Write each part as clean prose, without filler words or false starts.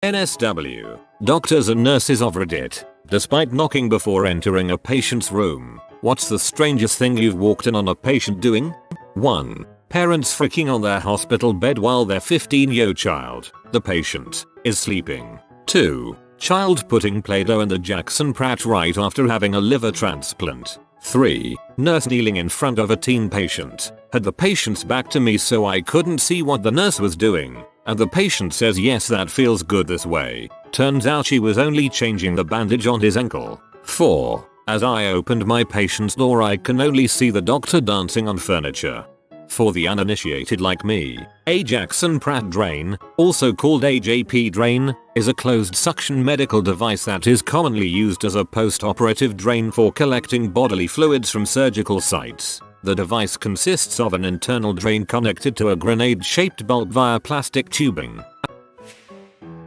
NSW. Doctors and nurses of Reddit. Despite knocking before entering a patient's room, what's the strangest thing you've walked in on a patient doing? 1. Parents freaking on their hospital bed while their 15-year-old child, the patient, is sleeping. 2. Child putting Play-Doh in the Jackson Pratt right after having a liver transplant. 3. Nurse kneeling in front of a teen patient, had the patient's back to me so I couldn't see what the nurse was doing, and the patient says yes, that feels good this way. Turns out she was only changing the bandage on his ankle. 4. As I opened my patient's door I can only see the doctor dancing on furniture. For the uninitiated like me, a Jackson Pratt drain, also called a JP drain, is a closed suction medical device that is commonly used as a post-operative drain for collecting bodily fluids from surgical sites. The device consists of an internal drain connected to a grenade-shaped bulb via plastic tubing.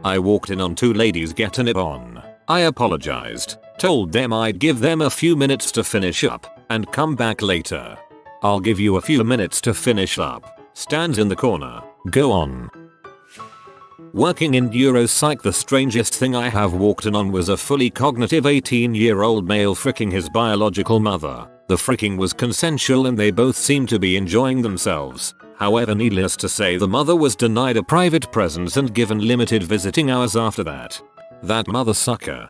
I walked in on 2 ladies getting it on. I apologized, told them I'd give them a few minutes to finish up, and come back later. I'll give you a few minutes to finish up. Stands in the corner. Go on. Working in neuropsych, the strangest thing I have walked in on was a fully cognitive 18-year-old male fricking his biological mother. The fricking was consensual and they both seemed to be enjoying themselves. However, needless to say, the mother was denied a private presence and given limited visiting hours after that. That mother sucker.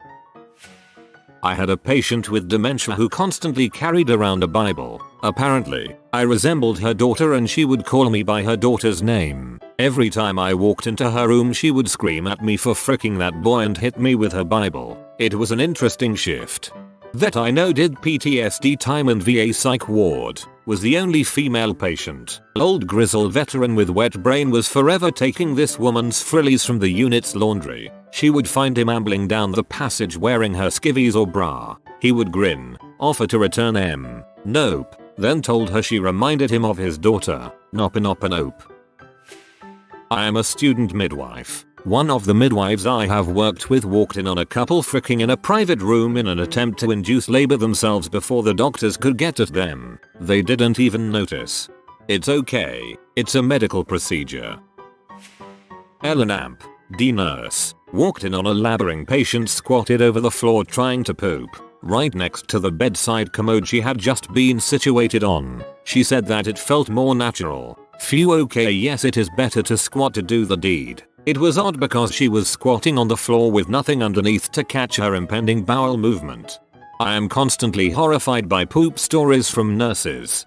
I had a patient with dementia who constantly carried around a Bible. Apparently, I resembled her daughter and she would call me by her daughter's name. Every time I walked into her room she would scream at me for fricking that boy and hit me with her Bible. It was an interesting shift. That I know did PTSD time in VA psych ward, was the only female patient. Old grizzled veteran with wet brain was forever taking this woman's frillies from the unit's laundry. She would find him ambling down the passage wearing her skivvies or bra. He would grin, offer to return M. Nope. Then told her she reminded him of his daughter. Nope. I am a student midwife. One of the midwives I have worked with walked in on a couple fricking in a private room in an attempt to induce labor themselves before the doctors could get at them. They didn't even notice. It's okay. It's a medical procedure. Ellen Amp, D nurse, walked in on a laboring patient squatted over the floor trying to poop, right next to the bedside commode she had just been situated on. She said that it felt more natural. Phew, okay, yes, it is better to squat to do the deed. It was odd because she was squatting on the floor with nothing underneath to catch her impending bowel movement. I am constantly horrified by poop stories from nurses.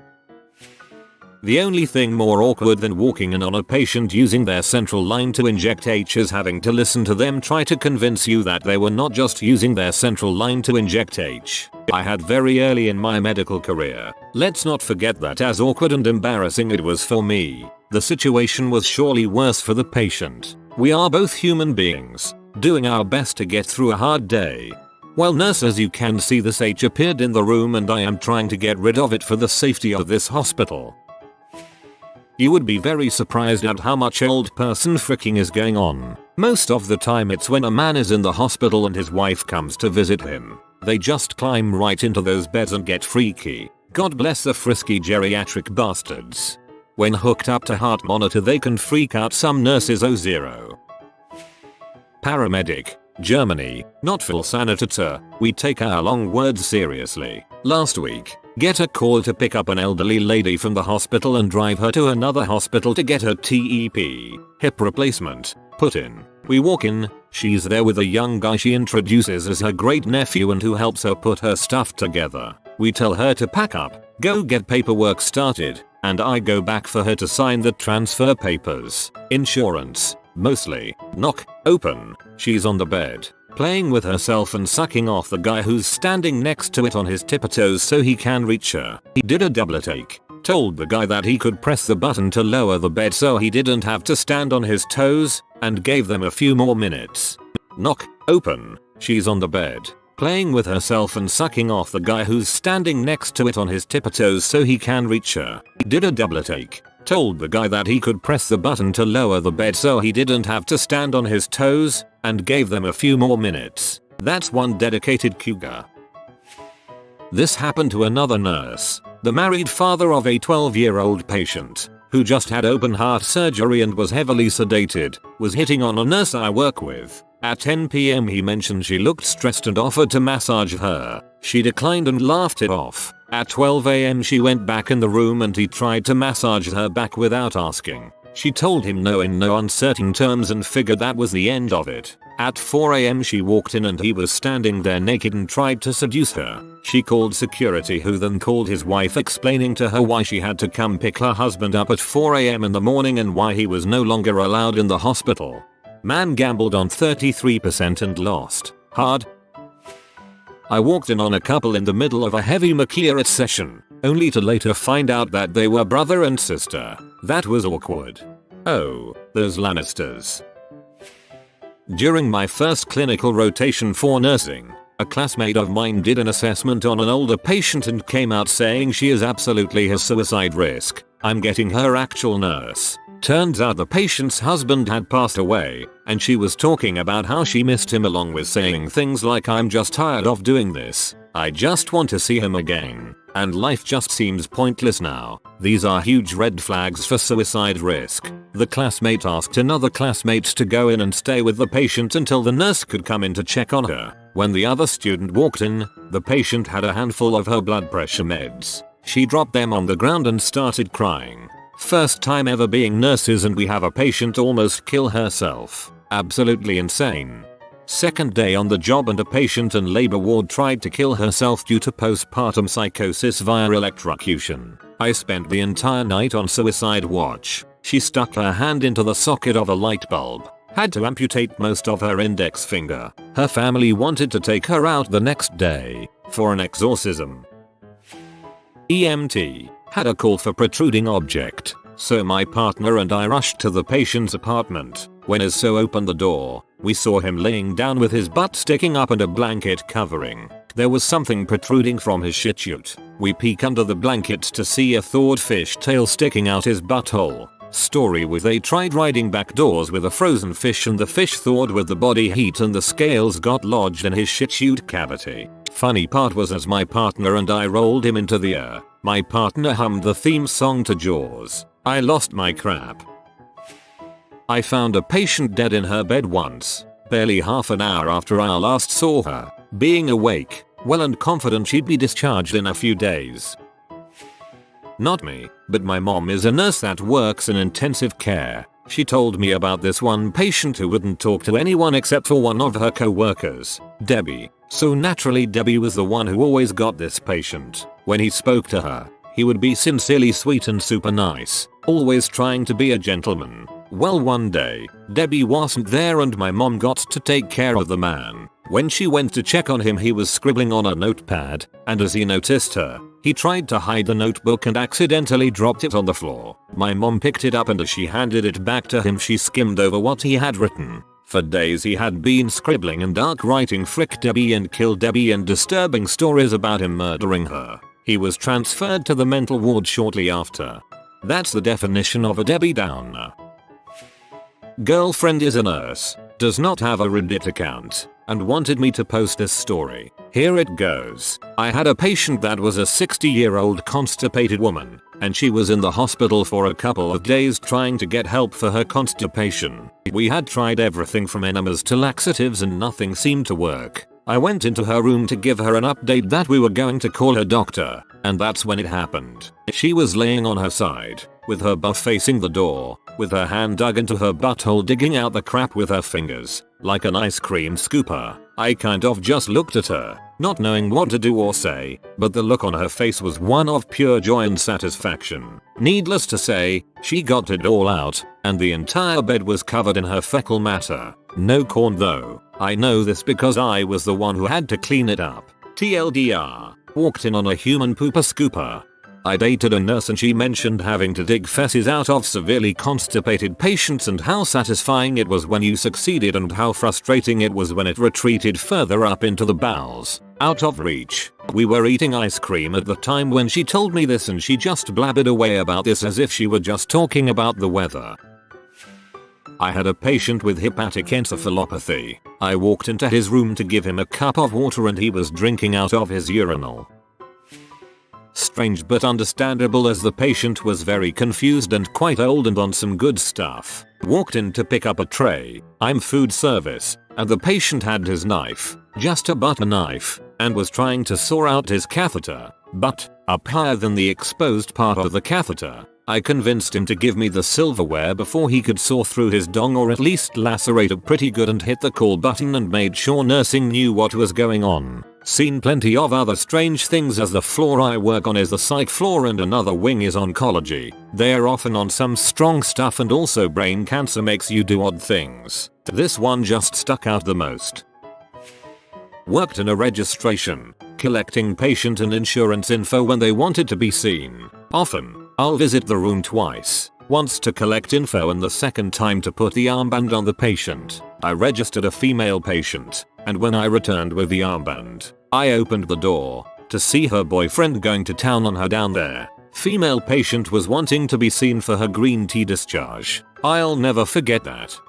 The only thing more awkward than walking in on a patient using their central line to inject H is having to listen to them try to convince you that they were not just using their central line to inject H. I had very early in my medical career. Let's not forget that as awkward and embarrassing it was for me, the situation was surely worse for the patient. We are both human beings, doing our best to get through a hard day. Well, nurse, as you can see, this H appeared in the room and I am trying to get rid of it for the safety of this hospital. You would be very surprised at how much old person fricking is going on. Most of the time it's when a man is in the hospital and his wife comes to visit him. They just climb right into those beds and get freaky. God bless the frisky geriatric bastards. When hooked up to heart monitor they can freak out some nurses. 0. Paramedic, Germany, not full sanitor. We take our long words seriously. Last week, get a call to pick up an elderly lady from the hospital and drive her to another hospital to get her TEP, hip replacement, put in. We walk in, she's there with a young guy she introduces as her great nephew and who helps her put her stuff together. We tell her to pack up, go get paperwork started, and I go back for her to sign the transfer papers. Insurance, mostly. Knock, open. She's on the bed, playing with herself and sucking off the guy who's standing next to it on his tiptoes so he can reach her. He did a double take, told the guy that he could press the button to lower the bed so he didn't have to stand on his toes, and gave them a few more minutes. Knock, open. She's on the bed, playing with herself and sucking off the guy who's standing next to it on his tiptoes so he can reach her. He did a double take, told the guy that he could press the button to lower the bed so he didn't have to stand on his toes, and gave them a few more minutes. That's one dedicated cougar. This happened to another nurse, the married father of a 12-year-old patient, who just had open heart surgery and was heavily sedated, was hitting on a nurse I work with. At 10 PM he mentioned she looked stressed and offered to massage her. She declined and laughed it off. At 12 AM she went back in the room and he tried to massage her back without asking. She told him no in no uncertain terms and figured that was the end of it. At 4 AM she walked in and he was standing there naked and tried to seduce her. She called security, who then called his wife, explaining to her why she had to come pick her husband up at 4 AM in the morning and why he was no longer allowed in the hospital. Man gambled on 33% and lost hard. I walked in on a couple in the middle of a heavy Misuse session, only to later find out that they were brother and sister. That was awkward. Oh, those Lannisters. During my first clinical rotation for nursing, a classmate of mine did an assessment on an older patient and came out saying she is absolutely a suicide risk. I'm getting her actual nurse. Turns out the patient's husband had passed away, and she was talking about how she missed him, along with saying things like, "I'm just tired of doing this. I just want to see him again. And life just seems pointless now." These are huge red flags for suicide risk. The classmate asked another classmate to go in and stay with the patient until the nurse could come in to check on her. When the other student walked in, the patient had a handful of her blood pressure meds. She dropped them on the ground and started crying. First time ever being nurses and we have a patient almost kill herself. Absolutely insane. Second day on the job and a patient in labor ward tried to kill herself due to postpartum psychosis via electrocution. I spent the entire night on suicide watch. She stuck her hand into the socket of a light bulb. Had to amputate most of her index finger. Her family wanted to take her out the next day for an exorcism. EMT had a call for protruding object, so my partner and I rushed to the patient's apartment. When as so opened the door, we saw him laying down with his butt sticking up and a blanket covering. There was something protruding from his shit chute. We peek under the blankets to see a thawed fish tail sticking out his butthole. Story was they tried riding back doors with a frozen fish and the fish thawed with the body heat and the scales got lodged in his shit chute cavity. Funny part was as my partner and I rolled him into the air, my partner hummed the theme song to Jaws. I lost my crap. I found a patient dead in her bed once, barely half an hour after I last saw her, being awake, well and confident she'd be discharged in a few days. Not me, but my mom is a nurse that works in intensive care. She told me about this one patient who wouldn't talk to anyone except for one of her co-workers, Debbie. So naturally Debbie was the one who always got this patient. When he spoke to her, he would be sincerely sweet and super nice, always trying to be a gentleman. Well, one day, Debbie wasn't there and my mom got to take care of the man. When she went to check on him, he was scribbling on a notepad, and as he noticed her, he tried to hide the notebook and accidentally dropped it on the floor. My mom picked it up and as she handed it back to him, she skimmed over what he had written. For days he had been scribbling and dark writing "frick Debbie" and "kill Debbie" and disturbing stories about him murdering her. He was transferred to the mental ward shortly after. That's the definition of a Debbie Downer. Girlfriend is a nurse, does not have a Reddit account, and wanted me to post this story. Here it goes. I had a patient that was a 60-year-old constipated woman, and she was in the hospital for a couple of days trying to get help for her constipation. We had tried everything from enemas to laxatives and nothing seemed to work. I went into her room to give her an update that we were going to call her doctor, and that's when it happened. She was laying on her side, with her butt facing the door, with her hand dug into her butthole digging out the crap with her fingers, like an ice cream scooper. I kind of just looked at her, not knowing what to do or say, but the look on her face was one of pure joy and satisfaction. Needless to say, she got it all out, and the entire bed was covered in her fecal matter. No corn though. I know this because I was the one who had to clean it up. TLDR, walked in on a human pooper scooper. I dated a nurse and she mentioned having to dig feces out of severely constipated patients and how satisfying it was when you succeeded and how frustrating it was when it retreated further up into the bowels, out of reach. We were eating ice cream at the time when she told me this and she just blabbered away about this as if she were just talking about the weather. I had a patient with hepatic encephalopathy. I walked into his room to give him a cup of water and he was drinking out of his urinal. Strange but understandable as the patient was very confused and quite old and on some good stuff. Walked in to pick up a tray. I'm food service, and the patient had his knife, just a butter knife, and was trying to saw out his catheter, but up higher than the exposed part of the catheter. I convinced him to give me the silverware before he could saw through his dong or at least lacerate it pretty good, and hit the call button and made sure nursing knew what was going on. Seen plenty of other strange things, as the floor I work on is the psych floor and another wing is oncology. They are often on some strong stuff, and also brain cancer makes you do odd things. This one just stuck out the most. Worked in a registration, collecting patient and insurance info when they wanted to be seen. Often, I'll visit the room twice, once to collect info and the second time to put the armband on the patient. I registered a female patient, and when I returned with the armband, I opened the door to see her boyfriend going to town on her down there. Female patient was wanting to be seen for her green tea discharge. I'll never forget that.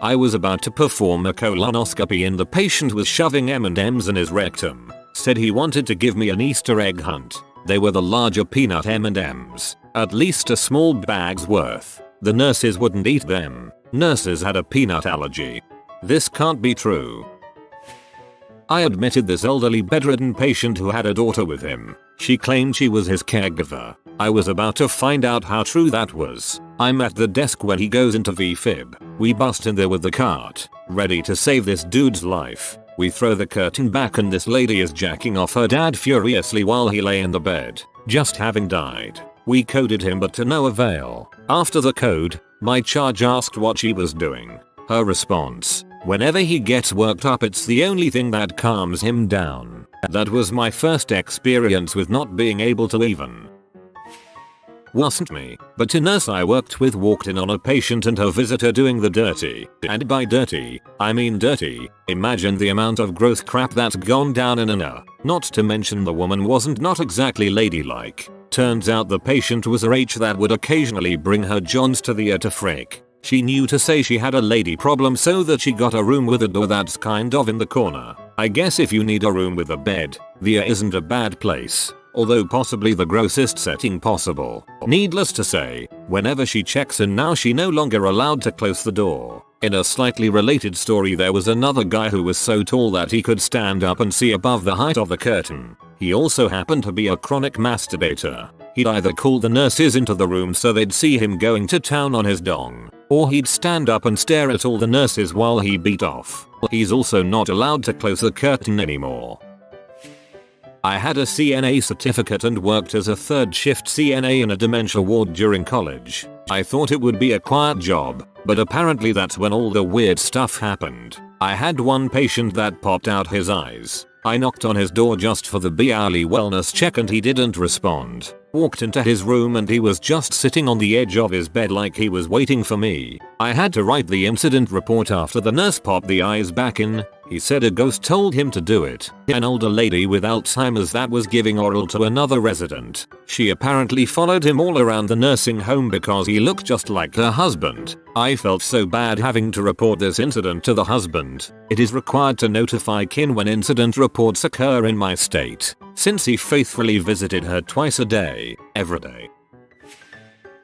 I was about to perform a colonoscopy and the patient was shoving M&Ms in his rectum. Said he wanted to give me an Easter egg hunt. They were the larger peanut M&Ms, at least a small bag's worth. The nurses wouldn't eat them. Nurses had a peanut allergy. This can't be true. I admitted this elderly bedridden patient who had a daughter with him. She claimed she was his caregiver. I was about to find out how true that was. I'm at the desk when he goes into VFib. We bust in there with the cart, ready to save this dude's life. We throw the curtain back and this lady is jacking off her dad furiously while he lay in the bed, just having died. We coded him but to no avail. After the code, my charge asked what she was doing. Her response: whenever he gets worked up it's the only thing that calms him down. That was my first experience with not being able to even. Wasn't me, but a nurse I worked with walked in on a patient and her visitor doing the dirty. And by dirty, I mean dirty. Imagine the amount of gross crap that's gone down in an hour. Not to mention the woman wasn't not exactly ladylike. Turns out the patient was a H that would occasionally bring her johns to the to frick. She knew to say she had a lady problem so that she got a room with a door that's kind of in the corner. I guess if you need a room with a bed, the isn't a bad place. Although possibly the grossest setting possible. Needless to say, whenever she checks in now she no longer allowed to close the door. In a slightly related story, there was another guy who was so tall that he could stand up and see above the height of the curtain. He also happened to be a chronic masturbator. He'd either call the nurses into the room so they'd see him going to town on his dong, or he'd stand up and stare at all the nurses while he beat off. He's also not allowed to close the curtain anymore. I had a CNA certificate and worked as a third shift CNA in a dementia ward during college. I thought it would be a quiet job, but apparently that's when all the weird stuff happened. I had one patient that popped out his eyes. I knocked on his door just for the hourly wellness check and he didn't respond. Walked into his room and he was just sitting on the edge of his bed like he was waiting for me. I had to write the incident report after the nurse popped the eyes back in. He said a ghost told him to do it. An older lady with Alzheimer's that was giving oral to another resident. She apparently followed him all around the nursing home because he looked just like her husband. I felt so bad having to report this incident to the husband. It is required to notify kin when incident reports occur in my state, since he faithfully visited her twice a day, every day.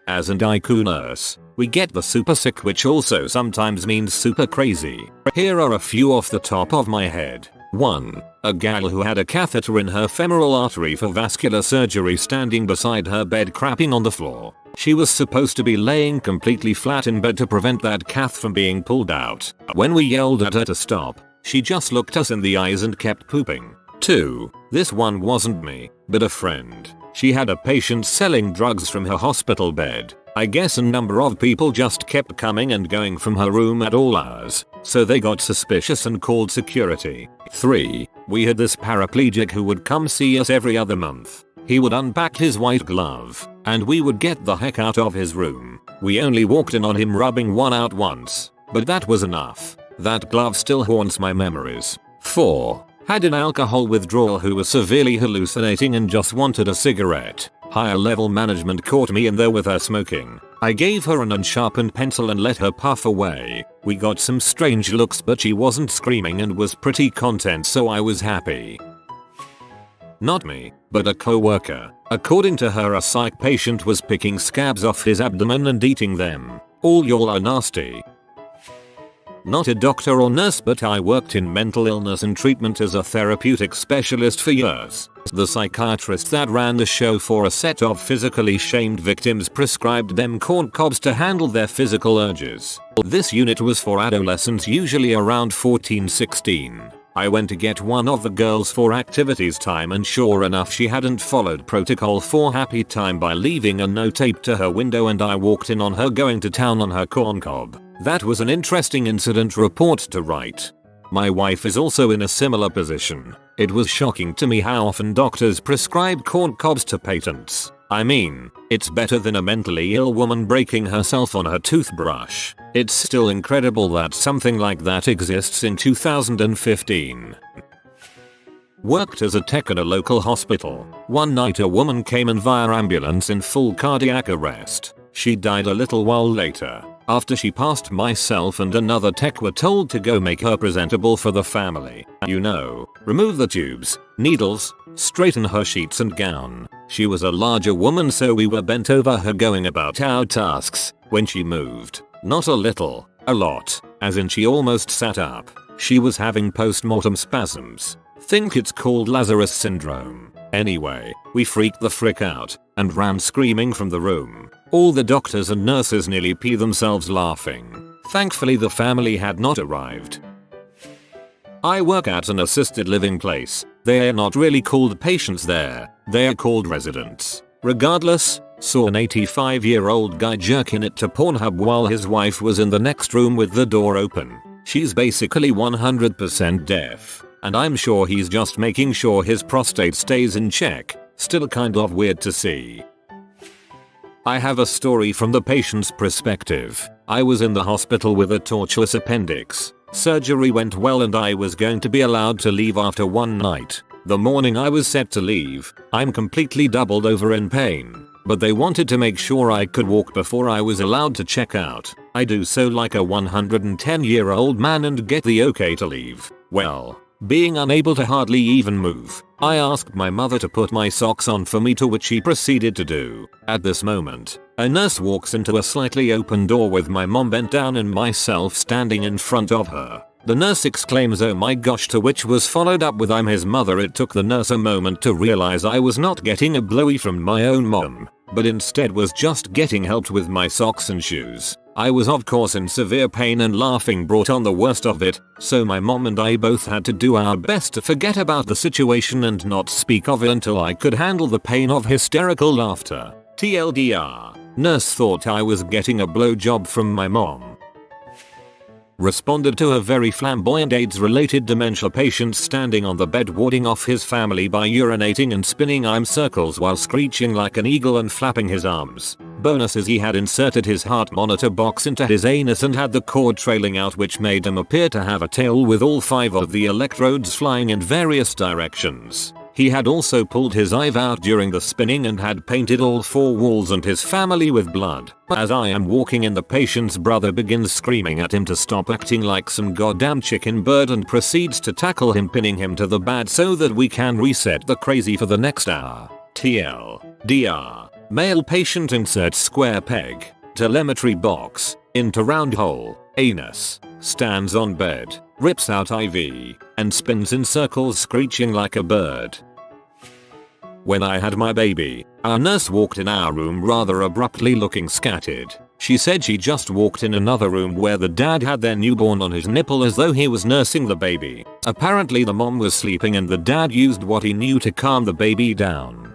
As an IQ nurse, we get the super sick, which also sometimes means super crazy. Here are a few off the top of my head. 1. A gal who had a catheter in her femoral artery for vascular surgery standing beside her bed crapping on the floor. She was supposed to be laying completely flat in bed to prevent that cath from being pulled out. When we yelled at her to stop, she just looked us in the eyes and kept pooping. 2. This one wasn't me, but a friend. She had a patient selling drugs from her hospital bed. I guess a number of people just kept coming and going from her room at all hours, so they got suspicious and called security. 3. We had this paraplegic who would come see us every other month. He would unpack his white glove, and we would get the heck out of his room. We only walked in on him rubbing one out once, but that was enough. That glove still haunts my memories. 4. Had an alcohol withdrawal who was severely hallucinating and just wanted a cigarette. Higher level management caught me in there with her smoking. I gave her an unsharpened pencil and let her puff away. We got some strange looks, but she wasn't screaming and was pretty content, so I was happy. Not me, but a co-worker. According to her, a psych patient was picking scabs off his abdomen and eating them. All y'all are nasty. Not a doctor or nurse, but I worked in mental illness and treatment as a therapeutic specialist for years. The psychiatrist that ran the show for a set of physically shamed victims prescribed them corn cobs to handle their physical urges. This unit was for adolescents, usually around 14-16. I went to get one of the girls for activities time, and sure enough, she hadn't followed protocol for happy time by leaving a note taped to her window, and I walked in on her going to town on her corn cob. That was an interesting incident report to write. My wife is also in a similar position. It was shocking to me how often doctors prescribe corn cobs to patients. I mean, it's better than a mentally ill woman breaking herself on her toothbrush. It's still incredible that something like that exists in 2015. Worked as a tech at a local hospital. One night a woman came in via ambulance in full cardiac arrest. She died a little while later, after she passed. Myself and another tech were told to go make her presentable for the family. You know, remove the tubes, needles, straighten her sheets and gown. She was a larger woman, so we were bent over her going about our tasks. When she moved, not a little, a lot, as in she almost sat up. She was having post-mortem spasms. Think it's called Lazarus syndrome. Anyway, we freaked the frick out and ran screaming from the room. All the doctors and nurses nearly pee themselves laughing. Thankfully the family had not arrived. I work at an assisted living place. They are not really called patients there, they are called residents. Regardless, saw an 85-year-old guy jerking it to Pornhub while his wife was in the next room with the door open. She's basically 100% deaf, and I'm sure he's just making sure his prostate stays in check. Still kind of weird to see. I have a story from the patient's perspective. I was in the hospital with a tortuous appendix. Surgery went well and I was going to be allowed to leave after one night. The morning I was set to leave, I'm completely doubled over in pain, but they wanted to make sure I could walk before I was allowed to check out. I do so like a 110-year-old man and get the okay to leave. Well, being unable to hardly even move, I asked my mother to put my socks on for me, to which she proceeded to do. At this moment, a nurse walks into a slightly open door with my mom bent down and myself standing in front of her. The nurse exclaims, "Oh my gosh," to which was followed up with, "I'm his mother." It took the nurse a moment to realize I was not getting a blowy from my own mom, but instead was just getting helped with my socks and shoes. I was of course in severe pain and laughing brought on the worst of it, so my mom and I both had to do our best to forget about the situation and not speak of it until I could handle the pain of hysterical laughter. TLDR, nurse thought I was getting a blowjob from my mom. Responded to a very flamboyant AIDS-related dementia patient standing on the bed warding off his family by urinating and spinning arm circles while screeching like an eagle and flapping his arms. Bonus is he had inserted his heart monitor box into his anus and had the cord trailing out, which made him appear to have a tail with all 5 of the electrodes flying in various directions. He had also pulled his eye out during the spinning and had painted all 4 walls and his family with blood. As I am walking in, the patient's brother begins screaming at him to stop acting like some goddamn chicken bird and proceeds to tackle him, pinning him to the bed so that we can reset the crazy for the next hour. TLDR, male patient inserts square peg, telemetry box, into round hole, anus, stands on bed, rips out IV, and spins in circles screeching like a bird. When I had my baby, our nurse walked in our room rather abruptly, looking scattered. She said she just walked in another room where the dad had their newborn on his nipple as though he was nursing the baby. Apparently the mom was sleeping and the dad used what he knew to calm the baby down.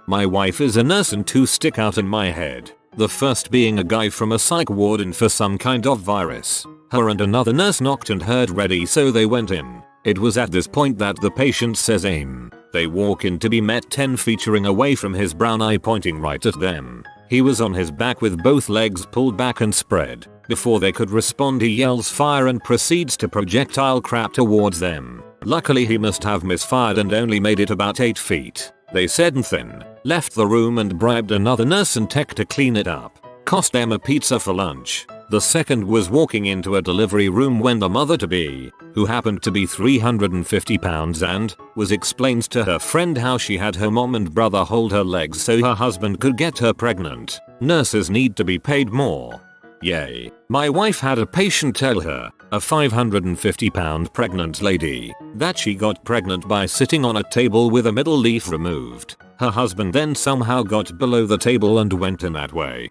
My wife is a nurse and 2 stick out in my head. The first being a guy from a psych ward in for some kind of virus. Her and another nurse knocked and heard ready, so they went in. It was at this point that the patient says aim. They walk in to be met 10 featuring away from his brown eye pointing right at them. He was on his back with both legs pulled back and spread. Before they could respond, he yells fire and proceeds to projectile crap towards them. Luckily he must have misfired and only made it about 8 feet. They said nothing, left the room and bribed another nurse and tech to clean it up. Cost them a pizza for lunch. The second was walking into a delivery room when the mother-to-be, who happened to be 350 pounds and was explained to her friend how she had her mom and brother hold her legs so her husband could get her pregnant. Nurses need to be paid more. Yay. My wife had a patient tell her, a 550 pound pregnant lady, that she got pregnant by sitting on a table with a middle leaf removed. Her husband then somehow got below the table and went in that way.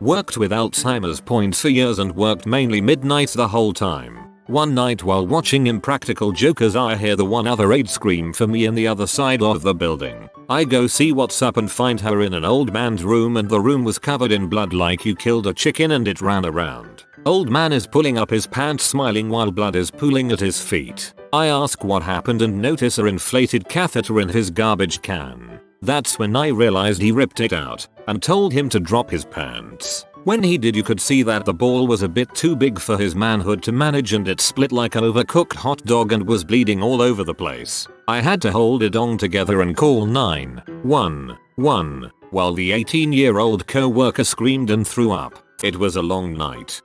Worked with Alzheimer's points for years and worked mainly midnights the whole time. One night while watching Impractical Jokers I hear the one other aide scream for me in the other side of the building. I go see what's up and find her in an old man's room and the room was covered in blood like you killed a chicken and it ran around. Old man is pulling up his pants smiling while blood is pooling at his feet. I ask what happened and notice an inflated catheter in his garbage can. That's when I realized he ripped it out and told him to drop his pants. When he did you could see that the ball was a bit too big for his manhood to manage and it split like an overcooked hot dog and was bleeding all over the place. I had to hold it on together and call 911 while the 18-year-old co-worker screamed and threw up. It was a long night.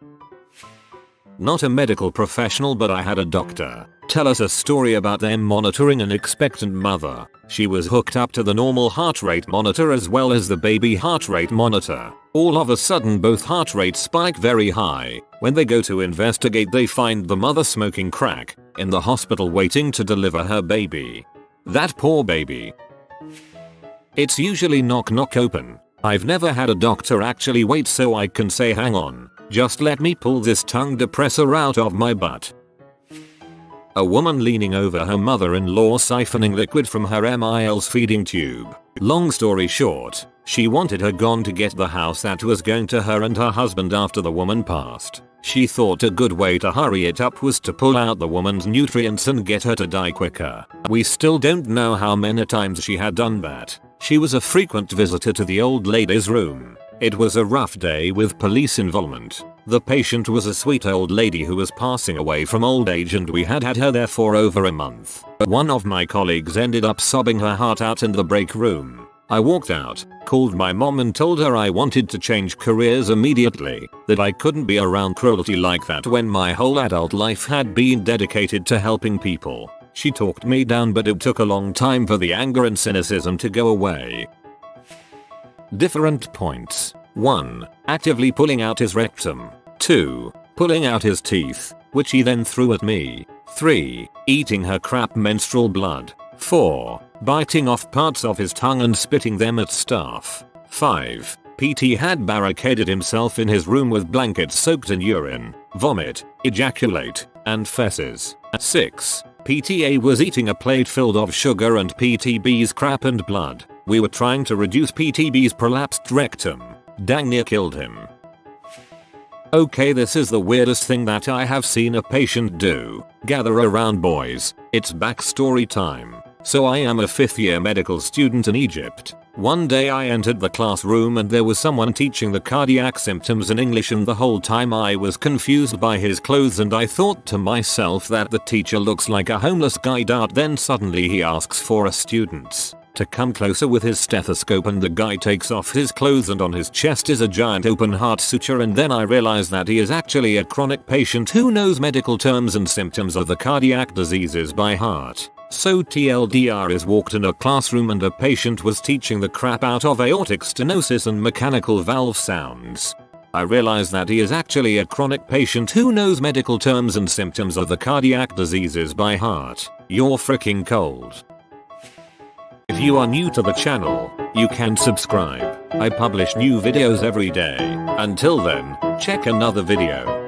Not a medical professional but I had a doctor tell us a story about them monitoring an expectant mother. She was hooked up to the normal heart rate monitor as well as the baby heart rate monitor. All of a sudden both heart rates spike very high. When they go to investigate they find the mother smoking crack in the hospital waiting to deliver her baby. That poor baby. It's usually knock knock open. I've never had a doctor actually wait so I can say hang on, just let me pull this tongue depressor out of my butt. A woman leaning over her mother-in-law siphoning liquid from her MIL's feeding tube. Long story short, she wanted her gone to get the house that was going to her and her husband after the woman passed. She thought a good way to hurry it up was to pull out the woman's nutrients and get her to die quicker. We still don't know how many times she had done that. She was a frequent visitor to the old lady's room. It was a rough day with police involvement. The patient was a sweet old lady who was passing away from old age and we had her there for over a month. One of my colleagues ended up sobbing her heart out in the break room. I walked out, called my mom and told her I wanted to change careers immediately, that I couldn't be around cruelty like that when my whole adult life had been dedicated to helping people. She talked me down but it took a long time for the anger and cynicism to go away. Different points. 1. Actively pulling out his rectum. 2. Pulling out his teeth, which he then threw at me. 3. Eating her crap menstrual blood. 4. Biting off parts of his tongue and spitting them at staff. 5. PT had barricaded himself in his room with blankets soaked in urine, vomit, ejaculate, and feces. 6. PTA was eating a plate filled of sugar and PTB's crap and blood. We were trying to reduce PTB's prolapsed rectum. Dang near killed him. Okay, this is the weirdest thing that I have seen a patient do. Gather around boys, it's backstory time. So I am a 5th year medical student in Egypt. One day I entered the classroom and there was someone teaching the cardiac symptoms in English and the whole time I was confused by his clothes and I thought to myself that the teacher looks like a homeless guy. Then suddenly he asks for a student to come closer with his stethoscope and the guy takes off his clothes and on his chest is a giant open heart suture and then I realize that he is actually a chronic patient who knows medical terms and symptoms of the cardiac diseases by heart. So TLDR is walked in a classroom and a patient was teaching the crap out of aortic stenosis and mechanical valve sounds. I realize that he is actually a chronic patient who knows medical terms and symptoms of the cardiac diseases by heart. You're freaking cold. If you are new to the channel, you can subscribe. I publish new videos every day. Until then, check another video.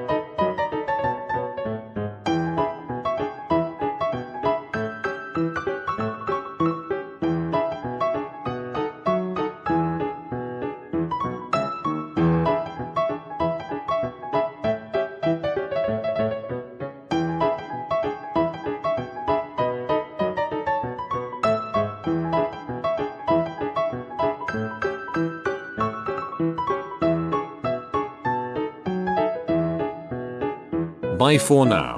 Bye for now.